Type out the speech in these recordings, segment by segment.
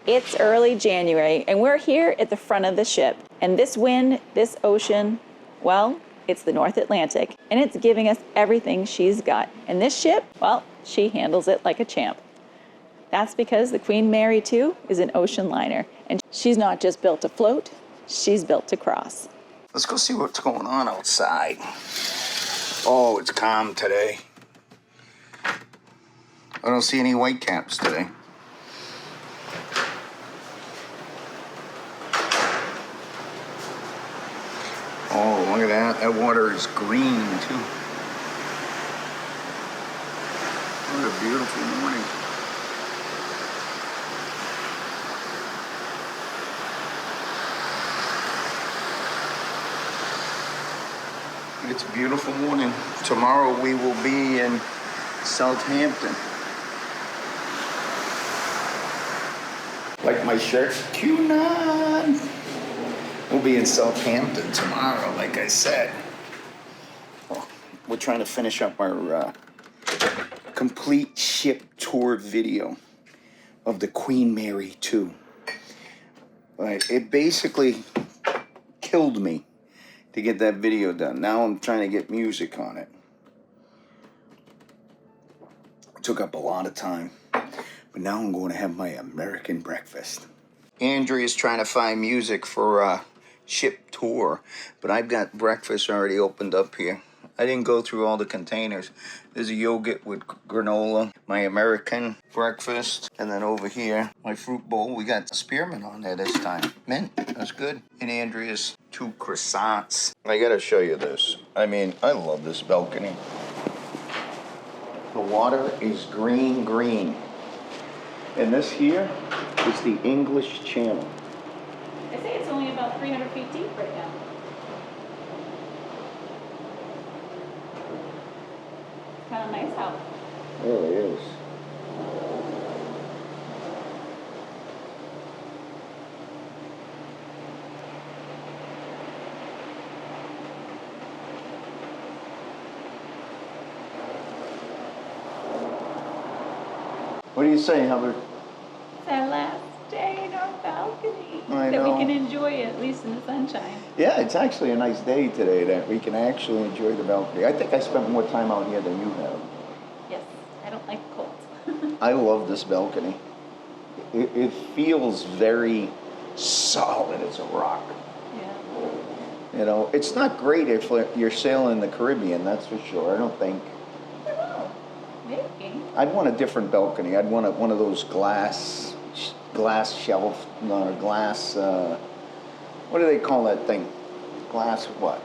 It's early January, and we're here at the front of the ship. And this wind, this ocean, well, it's the North Atlantic, and it's giving us everything she's got. And this ship, well, she handles it like a champ. That's because the Queen Mary, too, is an ocean liner. And she's not just built to float, she's built to cross. Let's go see what's going on outside. Oh, it's calm today. I don't see any whitecaps today. Oh, look at that. That water is green, too. What a beautiful morning. It's a beautiful morning. Tomorrow we will be in Southampton. Like my shirt, Cunard. We'll be in Southampton tomorrow, like I said. Oh, we're trying to finish up our complete ship tour video of the Queen Mary 2. It basically killed me to get that video done. Now I'm trying to get music on it. It took up a lot of time. But now I'm going to have my American breakfast. Andrea's trying to find music for a ship tour, but I've got breakfast already opened up here. I didn't go through all the containers. There's a yogurt with granola, my American breakfast, and then over here, my fruit bowl. We got spearmint on there this time. Mint, that's good. And Andrea's 2 croissants. I gotta show you this. I mean, I love this balcony. The water is green. And this here is the English Channel. I say it's only about 300 feet deep right now. It's kind of nice out. It really is. What do you say, Hubbard? It's our last day in our balcony. I that know. we can enjoy it, at least in the sunshine. Yeah, it's actually a nice day today that we can actually enjoy the balcony. I think I spent more time out here than you have. Yes, I don't like cold. I love this balcony. It feels very solid as a rock. Yeah. You know, it's not great if you're sailing the Caribbean, that's for sure. I don't think. I don't know. Maybe. I'd want a different balcony. I'd want one of those glass shelf, not a glass, what do they call that thing? Glass what?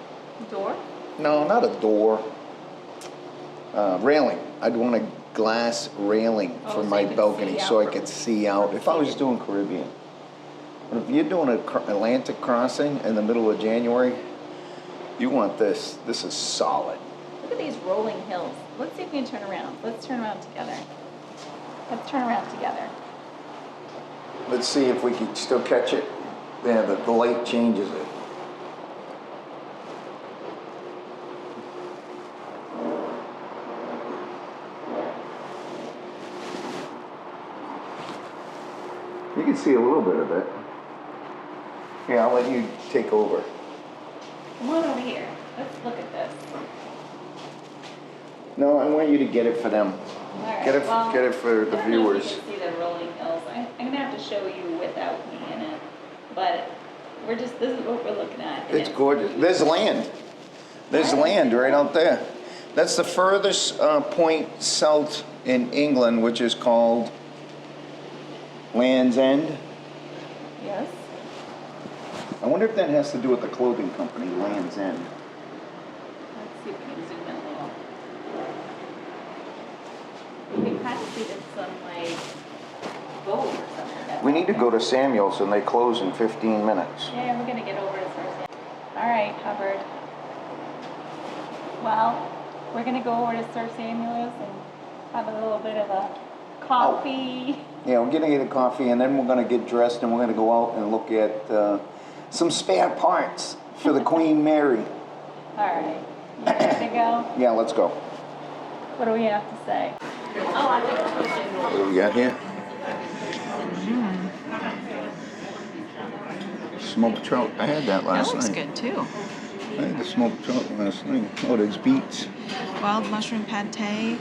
Door? No, not a door. Railing. I'd want a glass railing for my balcony so I could see out. If I was doing Caribbean. But if you're doing an Atlantic crossing in the middle of January, you want this. This is solid. Look at these rolling hills. Let's see if we can turn around. Let's turn around together. Let's turn around together. Let's see if we can still catch it. Yeah, the light changes it. You can see a little bit of it. Yeah, I'll let you take over. Come on over here. Let's look at this. No, I want you to get it for them. All right. Get it for the viewers. I don't know if you can see the rolling hills. I'm gonna have to show you without me in it, but this is what we're looking at. It's gorgeous. There's land. There's land right out there. That's the furthest point south in England, which is called Land's End. Yes. I wonder if that has to do with the clothing company, Land's End. Let's see if we can zoom in a little. You can kind of see there's some like boat or something. We need to go to Samuel's and they close in 15 minutes. Yeah, we're gonna get over to Southampton. All right, Hubbard. Well, we're gonna go over to Sir Samuel's and have a little bit of a coffee. Yeah, we're gonna get a coffee and then we're gonna get dressed and we're gonna go out and look at some spare parts for the Queen Mary. All right, you ready to go? Yeah, let's go. What do we have to say? Oh, I think What do we got here? smoked trout. I had that That last looks night. good too. I had the smoked trout last night. Oh, there's beets. Wild mushroom pâté,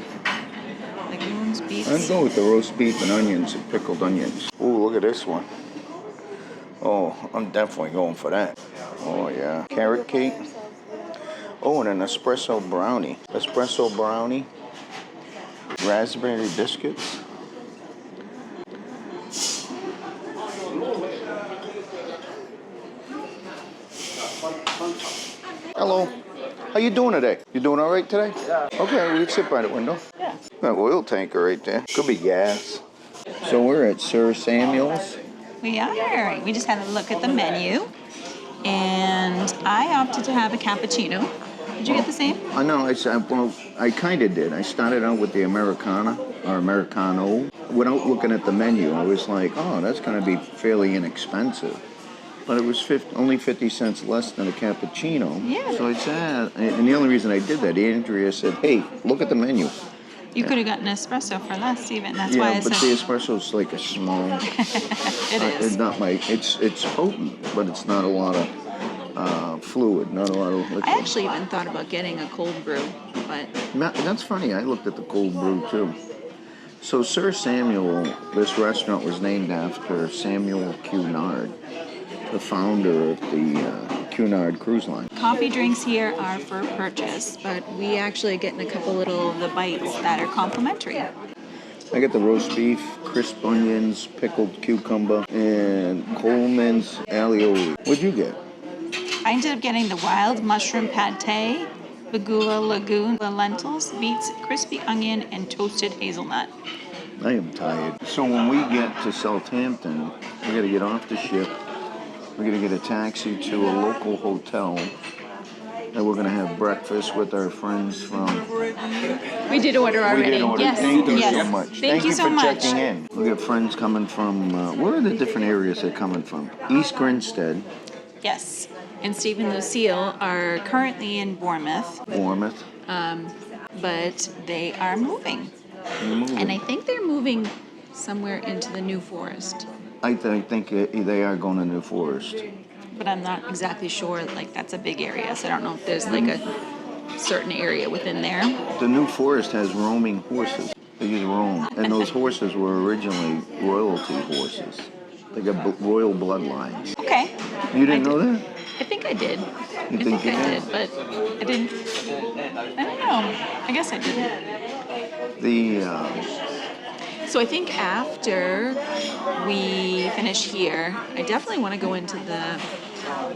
legumes, beets. I'd go with the roast beef and onions and pickled onions. Oh, look at this one. Oh, I'm definitely going for that. Oh, yeah. Carrot cake. Oh, and an espresso brownie. Espresso brownie. Raspberry biscuits. Hello. How you doing today? You doing all right today? Yeah. Okay, we can sit by the window. Yeah. Got an oil tanker right there. Could be gas. So we're at Sir Samuel's. We are. We just had a look at the menu, and I opted to have a cappuccino. Did you get the same? I know. I kind of did. I started out with the Americana or Americano. Without looking at the menu, I was like, oh, that's going to be fairly inexpensive. But it was only 50 cents less than a cappuccino. Yeah. So I said, and the only reason I did that, Andrea said, hey, look at the menu. You could have gotten an espresso for less even. That's Yeah, why I but said the espresso's like a small. it is. It's not it's potent, but it's not a lot of fluid, not a lot of liquid. I actually even thought about getting a cold brew, but That's funny. I looked at the cold brew too. So Sir Samuel, this restaurant was named after Samuel Cunard, the founder of the Cunard Cruise Line. coffee drinks here are for purchase, but we actually are getting a couple little of the bites that are complimentary. I got the roast beef, crisp onions, pickled cucumber, and Coleman's alioli. What'd you get? I ended up getting the wild mushroom pâté, Bagula lagoon, the lentils, beets, crispy onion, and toasted hazelnut. I am tired. So when we get to Southampton, we got to get off the ship. We're going to get a taxi to a local hotel. And we're going to have breakfast with our friends from... We did order already. We did order. Yes. Thank you yes. so much. Thank you so for much. checking in. We got friends coming from... where are the different areas they're coming from? East Grinstead. Yes. And Steve and Lucille are currently in Bournemouth, but they are moving. And I think they're moving somewhere into the New Forest. I think they are going to New Forest. But I'm not exactly sure. Like, that's a big area, so I don't know if there's like a certain area within there. The New Forest has roaming horses. They just roam. And those horses were originally royalty horses. They got royal bloodlines. Okay. You didn't know that? I think I did. You I think you I did? did, but I didn't. I don't know. I guess I didn't. So I think after we finish here, I definitely want to go into the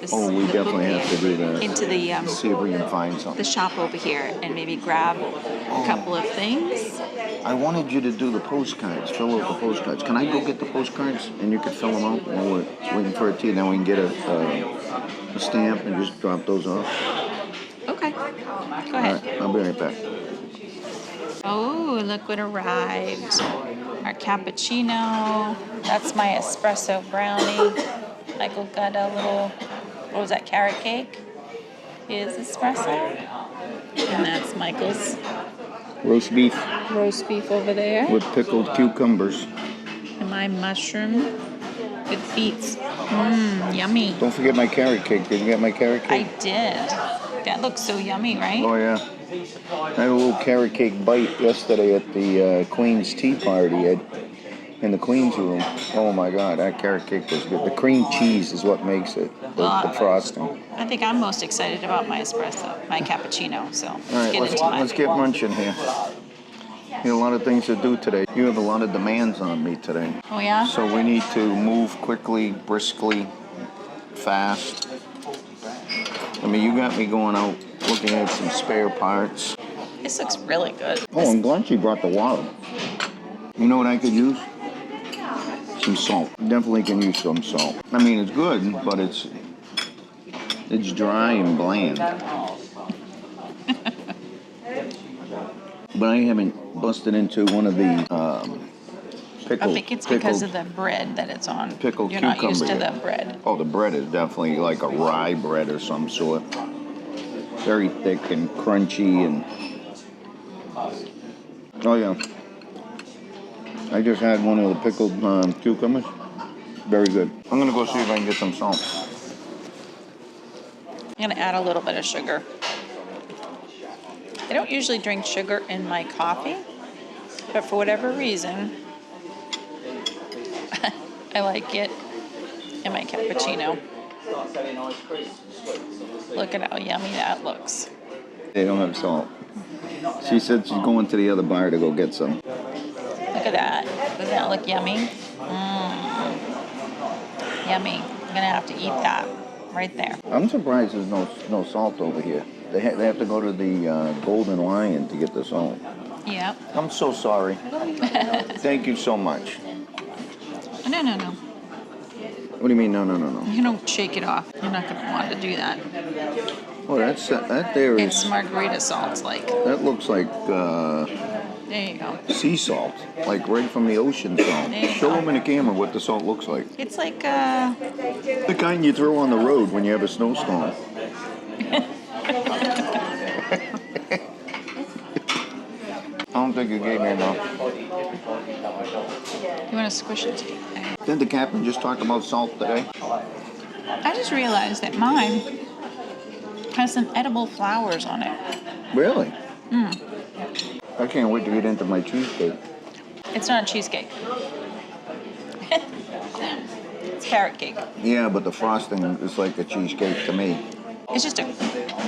We the definitely book have to do that. into the See if we can find the something. shop over here and maybe grab a couple of things. I wanted you to do the postcards, fill out the postcards. Can I go get the postcards and you can fill them out while we're waiting for a tea? Then we can get a stamp and just drop those off. Okay. Go All ahead. right, I'll be right back. Oh, look what arrived. Our cappuccino. That's my espresso brownie. Michael got a little, what was that, carrot cake? His espresso. And that's Michael's Roast beef roast beef over there. with pickled cucumbers. And my mushroom with beets. Mmm, yummy. Don't forget my carrot cake. Did you get my carrot I cake? did. That looks so yummy, right? Oh, yeah. I had a little carrot cake bite yesterday at the Queen's Tea Party in the Queen's room. Oh, my God. That carrot cake was good. The cream cheese is what makes it, the frosting. I think I'm most excited about my espresso, my cappuccino. So All right, let's get into mine. let's get munching here. You have a lot of things to do today. You have a lot of demands on me today. Oh, yeah? So we need to move quickly, briskly, fast. I mean, you got me going out looking at some spare parts. This looks really good. Oh, I'm glad she brought the water. You know what I could use? Some salt. Definitely can use some salt. I mean, it's good, but it's dry and bland. But I haven't busted into one of the pickled. I think it's because pickled- of the bread that it's on. Pickled You're not used to cucumber. the bread. Oh, the bread is definitely like a rye bread or some sort. Very thick and crunchy and... Oh, yeah. I just had one of the pickled cucumbers. Very good. I'm going to go see if I can get some salt. I'm gonna add a little bit of sugar. I don't usually drink sugar in my coffee, but for whatever reason, I like it in my cappuccino. Look at how yummy that looks. They don't have salt. She said she's going to the other bar to go get some. Look at that. Doesn't that look yummy? Yummy. I'm gonna have to eat that right there. I'm surprised there's no salt over here. They have to go to the Golden Lion to get the salt. Yep. I'm so sorry. Thank you so much. No. What do you mean, no? You don't shake it off. You're not gonna want to do that. Oh, that there is... It's margarita salt, like. That looks like There you go. sea salt, like right from the ocean salt. There you Show go. them in the camera what the salt looks like. It's like, The kind you throw on the road when you have a snowstorm. I don't think you gave me enough. you want to squish it together. Didn't the captain just talk about salt today? I just realized that mine has some edible flowers on it. Really? I can't wait to get into my cheesecake. It's not a cheesecake. It's carrot cake. Yeah, but the frosting is like a cheesecake to me. It's just a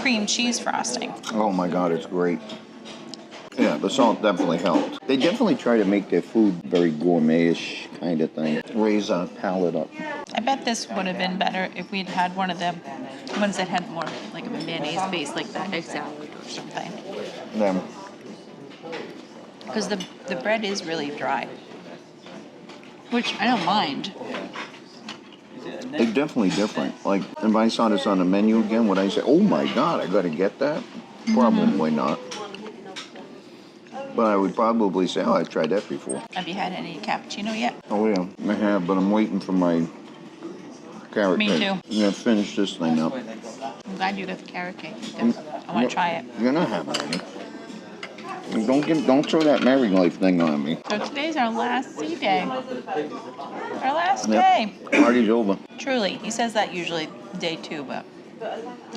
cream cheese frosting. Oh my God, it's great. Yeah, the salt definitely helped. They definitely try to make their food very gourmet-ish kind of thing. Raise our palate up. I bet this would have been better if we'd had one of the ones that had more like a mayonnaise base, like the egg salad or something. Them. Because the bread is really dry, which I don't mind. They're definitely different. Like, if I saw this on the menu again, would I say, oh my God, I gotta get that? Probably not. But I would probably say, oh, I've tried that before. Have you had any cappuccino yet? Oh yeah, I have, but I'm waiting for my carrot Me cake. too. I'm gonna finish this thing up. I'm glad you got the carrot cake. I want to try it. You're not having any. And don't throw that married life thing on me. So today's our last sea day. Our last Yep. day. Party's over. Truly. He says that usually day 2, but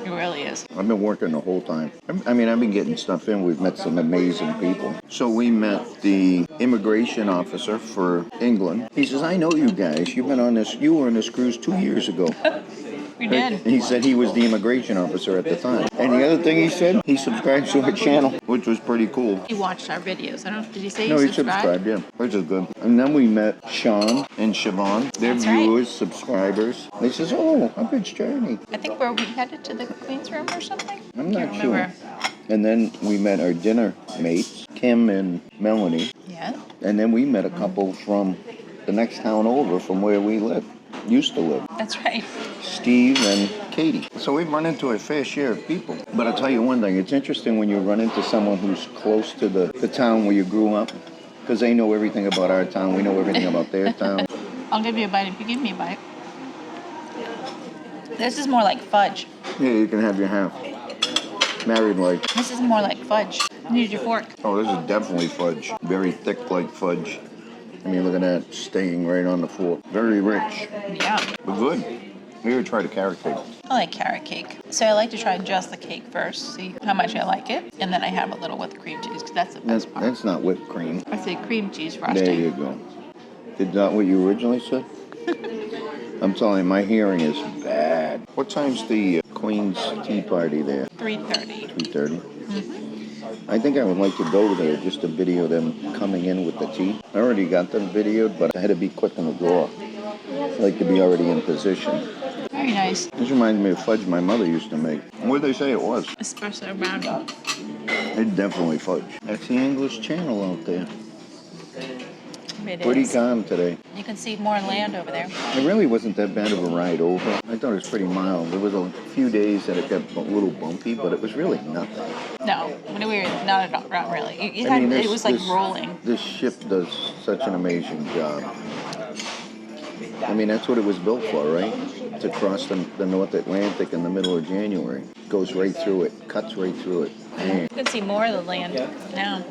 it really is. I've been working the whole time. I mean, I've been getting stuff in. We've met some amazing people. So we met the immigration officer for England. He says, I know you guys. You were on this cruise 2 years ago. We did. And he said he was the immigration officer at the time. And the other thing he said, he subscribed to our channel, which was pretty cool. He watched our videos. I don't. Did he say No, he he subscribed? subscribed, yeah, which is good. And then we met Sean and Siobhan. They're That's right. viewers, subscribers. They says, oh, a good journey. I think we're headed to the Queen's room or something. I'm not Can't sure. remember. And then we met our dinner mates, Kim and Melanie. Yeah. And then we met a couple from the next town over from where we used to live. That's right. Steve and Katie. So we've run into a fair share of people. But I'll tell you one thing, it's interesting when you run into someone who's close to the town where you grew up, because they know everything about our town, we know everything about their town. I'll give you a bite if you give me a bite. This is more like fudge. Yeah, you can have your half. Married life. This is more like fudge. You need your fork. Oh, this is definitely fudge. Very thick like fudge. I mean, look at that, staying right on the fork. Very rich, Yeah. but good. We ever tried a carrot cake? I like carrot cake. So I like to try just the cake first, see how much I like it, and then I have a little with the cream cheese, because that's the best part. That's not whipped cream. I say cream cheese frosting. There you go. Is that what you originally said? I'm telling you, my hearing is bad. What time's the Queen's Tea Party there? 3:30. 3:30? I think I would like to go there just to video them coming in with the tea. I already got them videoed, but I had to be quick on the draw. I like to be already in position. Very nice. This reminds me of fudge my mother used to make. What did they say it was? Espresso brownie. It's definitely fudge. That's the English Channel out there. It Pretty is. calm today. You can see more land over there. It really wasn't that bad of a ride over. I thought it was pretty mild. There was a few days that it got a little bumpy, but it was really nothing. No, when we were not at all, not really. It was like rolling. This ship does such an amazing job. I mean, that's what it was built for, right? To cross the North Atlantic in the middle of January. Goes right through it, cuts right through it. Man. You can see more of the land now.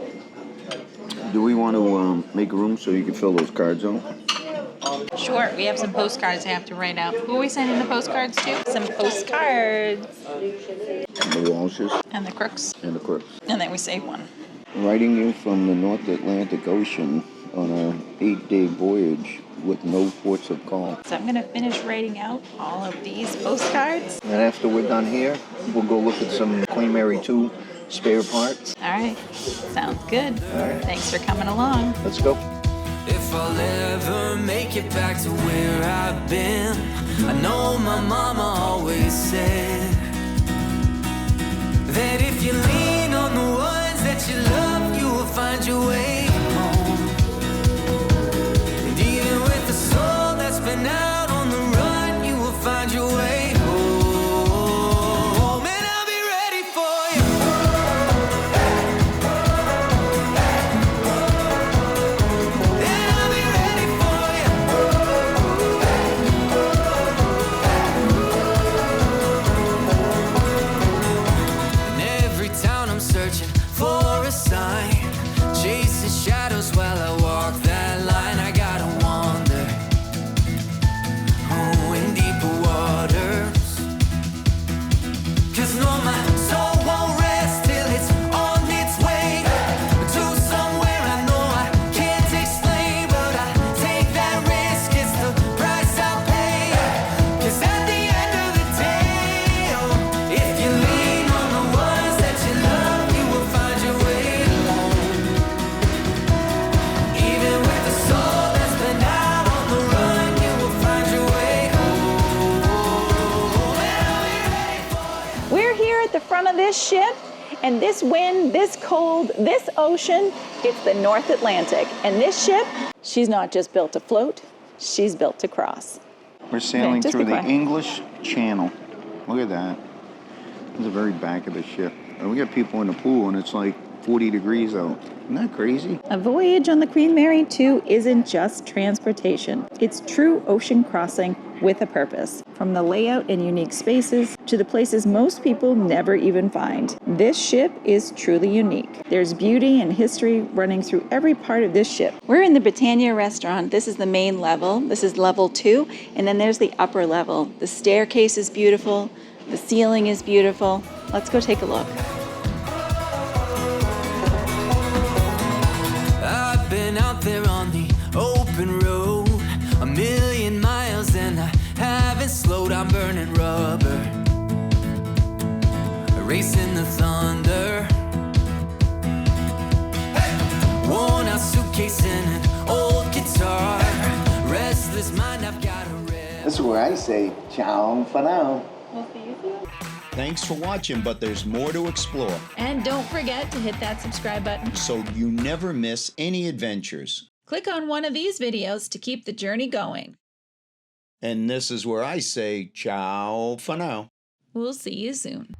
Do we want to make room so you can fill those cards out? Sure, we have some postcards I have to write out. Who are we sending the postcards to? Some postcards. The Walshes And the Crooks. and the Crooks. And then we save one. Writing you from the North Atlantic Ocean on an 8-day voyage with no ports of call. So I'm going to finish writing out all of these postcards. And after we're done here, we'll go look at some Queen Mary 2 spare parts. All right, sounds good. All right. Thanks for coming along. Let's go. If I'll ever make it back to where I've been, I know my mama always said that if you lean on the ones that you love, you will find your way home. And even with the soul that's been out on the run, you will find your way home. And I'll be ready for you. And I'll be ready for you. In every town I'm searching for a sign, chasing shadows while I walk that line. I gotta wander, oh, in deeper waters, 'cause no, my soul won't rest till it's on its way to somewhere I know I can't explain, but I take that risk, it's the price I'll pay. 'Cause at the end of the day, oh, if you lean on the ones that you love, you will find your way home. Even with the soul that's been out on the run, you will find your way home. And I'll be ready for you. We're here at the front of this ship, and this wind, this cold, this ocean, it's the North Atlantic. And this ship, she's not just built to float, she's built to cross. We're sailing just through be the quiet. English Channel. Look at that. This is the very back of the ship. And we got people in the pool, and it's like 40 degrees out. Isn't that crazy? A voyage on the Queen Mary 2 isn't just transportation. It's true ocean crossing with a purpose. From the layout and unique spaces to the places most people never even find. This ship is truly unique. There's beauty and history running through every part of this ship. We're in the Britannia restaurant. This is the main level. This is level 2. And then there's the upper level. The staircase is beautiful. The ceiling is beautiful. Let's go take a look. I've been out there on the open road, a million miles, and I haven't slowed. I'm burning rubber, racing the thunder. Worn out suitcase and an old guitar, restless mind, I've got a red. This is where I say ciao for now. Thanks for watching, but there's more to explore, And don't forget to hit that subscribe button. so you never miss any adventures. Click on one of these videos to keep the journey going. And this is where I say ciao for now. We'll see you soon.